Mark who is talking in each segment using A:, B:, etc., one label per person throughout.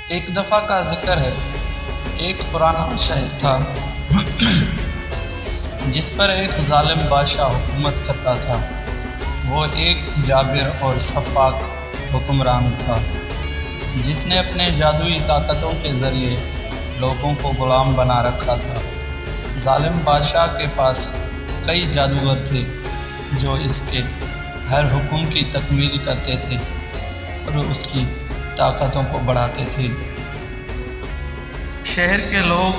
A: ایک دفعہ کا ذکر ہے، ایک پرانا شہر تھا جس پر ایک ظالم بادشاہ حکومت کرتا تھا۔ وہ ایک جابر اور شفاق حکمران تھا جس نے اپنے جادوئی طاقتوں کے ذریعے لوگوں کو غلام بنا رکھا تھا۔ ظالم بادشاہ کے پاس کئی جادوگر تھے جو اس کے ہر حکم کی تکمیل کرتے تھے اور اس کی طاقتوں کو بڑھاتے تھے۔ شہر کے لوگ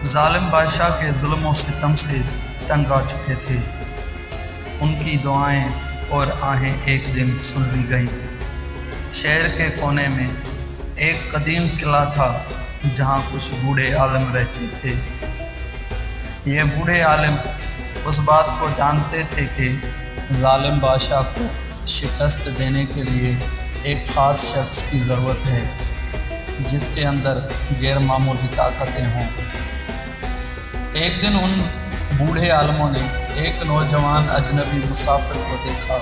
A: ظالم بادشاہ کے ظلم و ستم سے تنگ آ چکے تھے۔ ان کی دعائیں اور آہیں ایک دن سن لی گئیں۔ شہر کے کونے میں ایک قدیم قلعہ تھا جہاں کچھ بوڑھے عالم رہتے تھے۔ یہ بوڑھے عالم اس بات کو جانتے تھے کہ ظالم بادشاہ کو شکست دینے کے لیے ایک خاص شخص کی ضرورت ہے جس کے اندر غیر معمولی طاقتیں ہوں۔ ایک دن ان بوڑھے عالموں نے ایک نوجوان اجنبی مسافر کو دیکھا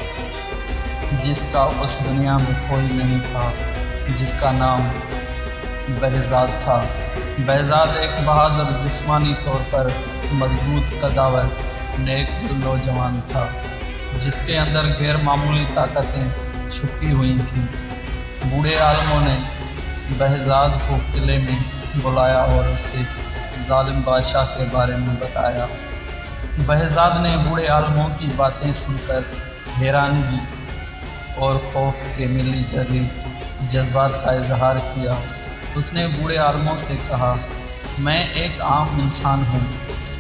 A: جس کا اس دنیا میں کوئی نہیں تھا، جس کا نام بہزاد تھا۔ بہزاد ایک بہادر، جسمانی طور پر مضبوط قداور، نیک دل نوجوان تھا جس کے اندر غیر معمولی طاقتیں چھپی ہوئی تھیں۔ بوڑھے عالموں نے بہزاد کو قلعے میں بلایا اور اسے ظالم بادشاہ کے بارے میں بتایا۔ بہزاد نے بوڑھے عالموں کی باتیں سن کر حیرانگی اور خوف کے ملی جلی جذبات کا اظہار کیا۔ اس نے بوڑھے عالموں سے کہا، میں ایک عام انسان ہوں،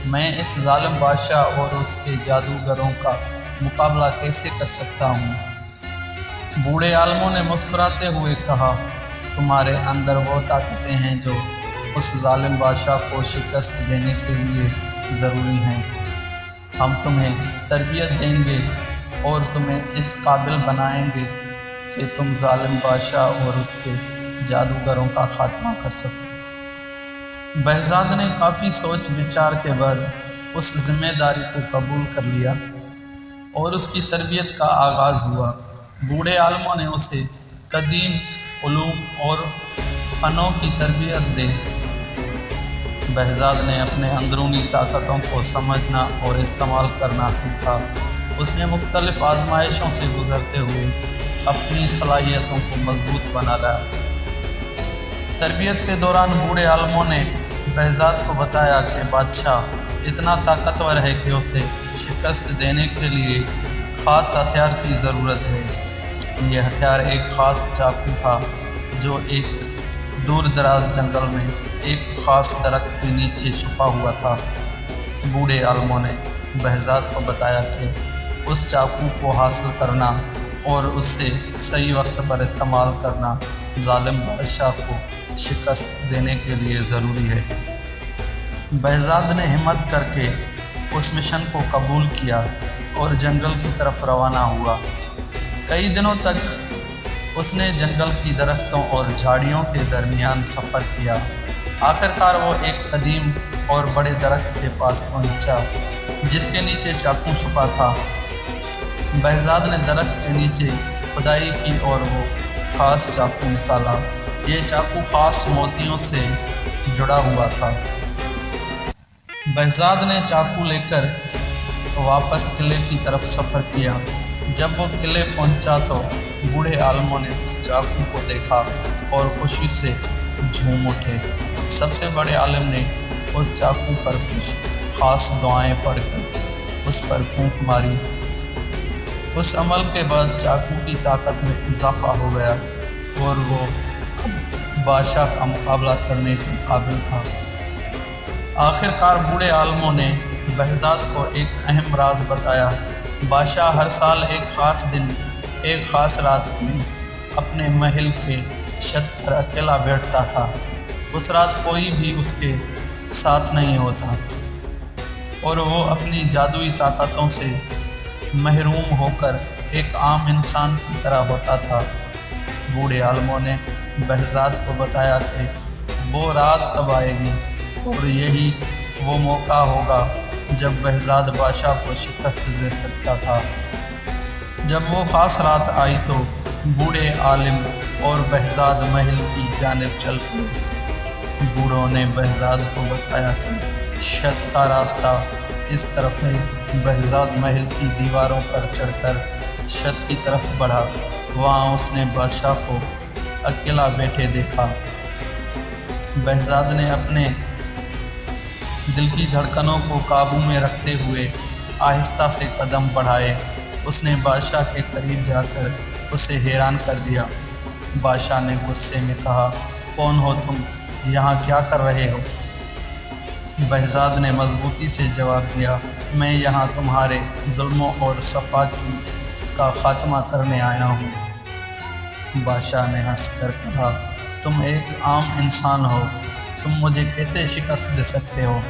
A: میں اس ظالم بادشاہ اور اس کے جادوگروں کا مقابلہ کیسے کر سکتا ہوں؟ بوڑھے عالموں نے مسکراتے ہوئے کہا، تمہارے اندر وہ طاقتیں ہیں جو اس ظالم بادشاہ کو شکست دینے کے لیے ضروری ہیں۔ ہم تمہیں تربیت دیں گے اور تمہیں اس قابل بنائیں گے کہ تم ظالم بادشاہ اور اس کے جادوگروں کا خاتمہ کر سکو۔ بہزاد نے کافی سوچ بچار کے بعد اس ذمہ داری کو قبول کر لیا اور اس کی تربیت کا آغاز ہوا۔ بوڑھے عالموں نے اسے قدیم علوم اور فنوں کی تربیت دی۔ بہزاد نے اپنے اندرونی طاقتوں کو سمجھنا اور استعمال کرنا سیکھا۔ اس نے مختلف آزمائشوں سے گزرتے ہوئے اپنی صلاحیتوں کو مضبوط بنا لایا۔ تربیت کے دوران بوڑھے عالموں نے بہزاد کو بتایا کہ بادشاہ اتنا طاقتور ہے کہ اسے شکست دینے کے لیے خاص ہتھیار کی ضرورت ہے۔ یہ ہتھیار ایک خاص چاقو تھا جو ایک دور دراز جنگل میں ایک خاص درخت کے نیچے چھپا ہوا تھا۔ بوڑھے عالموں نے بہزاد کو بتایا کہ اس چاقو کو حاصل کرنا اور اس سے صحیح وقت پر استعمال کرنا ظالم بادشاہ کو شکست دینے کے لیے ضروری ہے۔ بہزاد نے ہمت کر کے اس مشن کو قبول کیا اور جنگل کی طرف روانہ ہوا۔ کئی دنوں تک اس نے جنگل کی درختوں اور جھاڑیوں کے درمیان سفر کیا۔ آخرکار وہ ایک قدیم اور بڑے درخت کے پاس پہنچا جس کے نیچے چاقو چھپا تھا۔ بہزاد نے درخت کے نیچے کھدائی کی اور وہ خاص چاقو نکالا۔ یہ چاقو خاص موتیوں سے جڑا ہوا تھا۔ بہزاد نے چاقو لے کر واپس قلعے کی طرف سفر کیا۔ جب وہ قلعے پہنچا تو بوڑھے عالموں نے اس چاقو کو دیکھا اور خوشی سے جھوم اٹھے۔ سب سے بڑے عالم نے اس چاقو پر کچھ خاص دعائیں پڑھ کر اس پر پھونک ماری۔ اس عمل کے بعد چاقو کی طاقت میں اضافہ ہو گیا اور وہ اب بادشاہ کا مقابلہ کرنے کے قابل تھا۔ آخرکار بوڑھے عالموں نے بہزاد کو ایک اہم راز بتایا۔ بادشاہ ہر سال ایک خاص دن، ایک خاص رات میں اپنے محل کے چھت پر اکیلا بیٹھتا تھا۔ اس رات کوئی بھی اس کے ساتھ نہیں ہوتا اور وہ اپنی جادوئی طاقتوں سے محروم ہو کر ایک عام انسان کی طرح ہوتا تھا۔ بوڑھے عالموں نے بہزاد کو بتایا کہ وہ رات کب آئے گی اور یہی وہ موقع ہوگا جب بہزاد بادشاہ کو شکست دے سکتا تھا۔ جب وہ خاص رات آئی تو بوڑھے عالم اور بہزاد محل کی جانب چل پڑے۔ بوڑھوں نے بہزاد کو بتایا کہ چھت کا راستہ اس طرف ہے۔ بہزاد محل کی دیواروں پر چڑھ کر چھت کی طرف بڑھا۔ وہاں اس نے بادشاہ کو اکیلا بیٹھے دیکھا۔ بہزاد نے اپنے دل کی دھڑکنوں کو قابو میں رکھتے ہوئے آہستہ سے قدم بڑھائے۔ اس نے بادشاہ کے قریب جا کر اسے حیران کر دیا۔ بادشاہ نے غصے میں کہا، کون ہو تم؟ یہاں کیا کر رہے ہو؟ بہزاد نے مضبوطی سے جواب دیا، میں یہاں تمہارے ظلموں اور سفاکی کا خاتمہ کرنے آیا ہوں۔ بادشاہ نے ہنس کر کہا، تم ایک عام انسان ہو، تم مجھے کیسے شکست دے سکتے ہو؟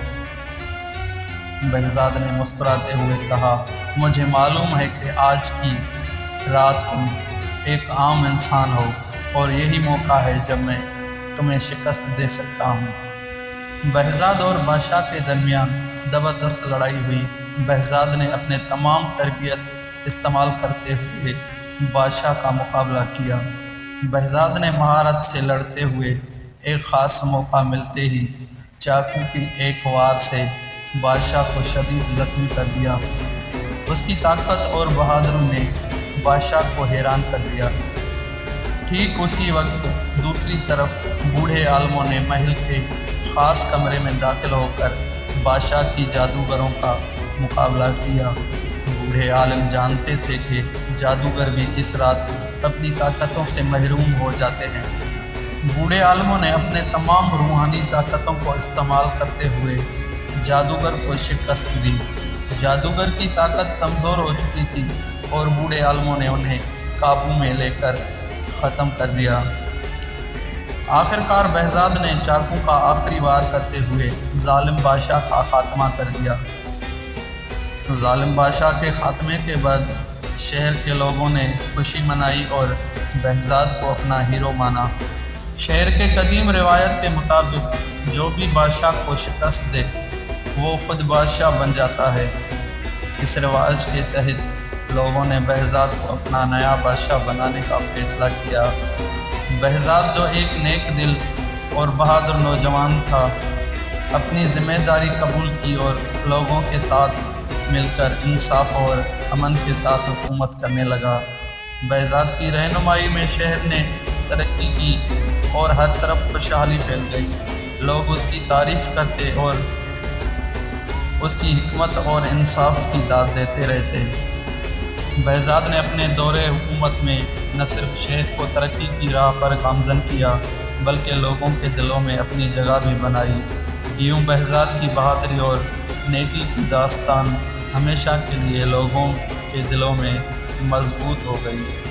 A: بہزاد نے مسکراتے ہوئے کہا، مجھے معلوم ہے کہ آج کی رات تم ایک عام انسان ہو اور یہی موقع ہے جب میں تمہیں شکست دے سکتا ہوں۔ بہزاد اور بادشاہ کے درمیان زبردست لڑائی ہوئی۔ بہزاد نے اپنے تمام تربیت استعمال کرتے ہوئے بادشاہ کا مقابلہ کیا۔ بہزاد نے مہارت سے لڑتے ہوئے ایک خاص موقع ملتے ہی چاقو کی ایک وار سے بادشاہ کو شدید زخمی کر دیا۔ اس کی طاقت اور بہادری نے بادشاہ کو حیران کر دیا۔ ٹھیک اسی وقت دوسری طرف بوڑھے عالموں نے محل کے خاص کمرے میں داخل ہو کر بادشاہ کی جادوگروں کا مقابلہ کیا۔ بوڑھے عالم جانتے تھے کہ جادوگر بھی اس رات اپنی طاقتوں سے محروم ہو جاتے ہیں۔ بوڑھے عالموں نے اپنے تمام روحانی طاقتوں کو استعمال کرتے ہوئے جادوگر کو شکست دی۔ جادوگر کی طاقت کمزور ہو چکی تھی اور بوڑھے عالموں نے انہیں قابو میں لے کر ختم کر دیا۔ آخرکار بہزاد نے چاقو کا آخری وار کرتے ہوئے ظالم بادشاہ کا خاتمہ کر دیا۔ ظالم بادشاہ کے خاتمے کے بعد شہر کے لوگوں نے خوشی منائی اور بہزاد کو اپنا ہیرو مانا۔ شہر کے قدیم روایت کے مطابق جو بھی بادشاہ کو شکست دے وہ خود بادشاہ بن جاتا ہے۔ اس رواج کے تحت لوگوں نے بہزاد کو اپنا نیا بادشاہ بنانے کا فیصلہ کیا۔ بہزاد جو ایک نیک دل اور بہادر نوجوان تھا، اپنی ذمہ داری قبول کی اور لوگوں کے ساتھ مل کر انصاف اور امن کے ساتھ حکومت کرنے لگا۔ بہزاد کی رہنمائی میں شہر نے ترقی کی اور ہر طرف خوشحالی پھیل گئی۔ لوگ اس کی تعریف کرتے اور اس کی حکمت اور انصاف کی داد دیتے رہتے۔ بہزاد نے اپنے دور حکومت میں نہ صرف شہر کو ترقی کی راہ پر گامزن کیا بلکہ لوگوں کے دلوں میں اپنی جگہ بھی بنائی۔ یوں بہزاد کی بہادری اور نیکی کی داستان ہمیشہ کے لیے لوگوں کے دلوں میں مضبوط ہو گئی۔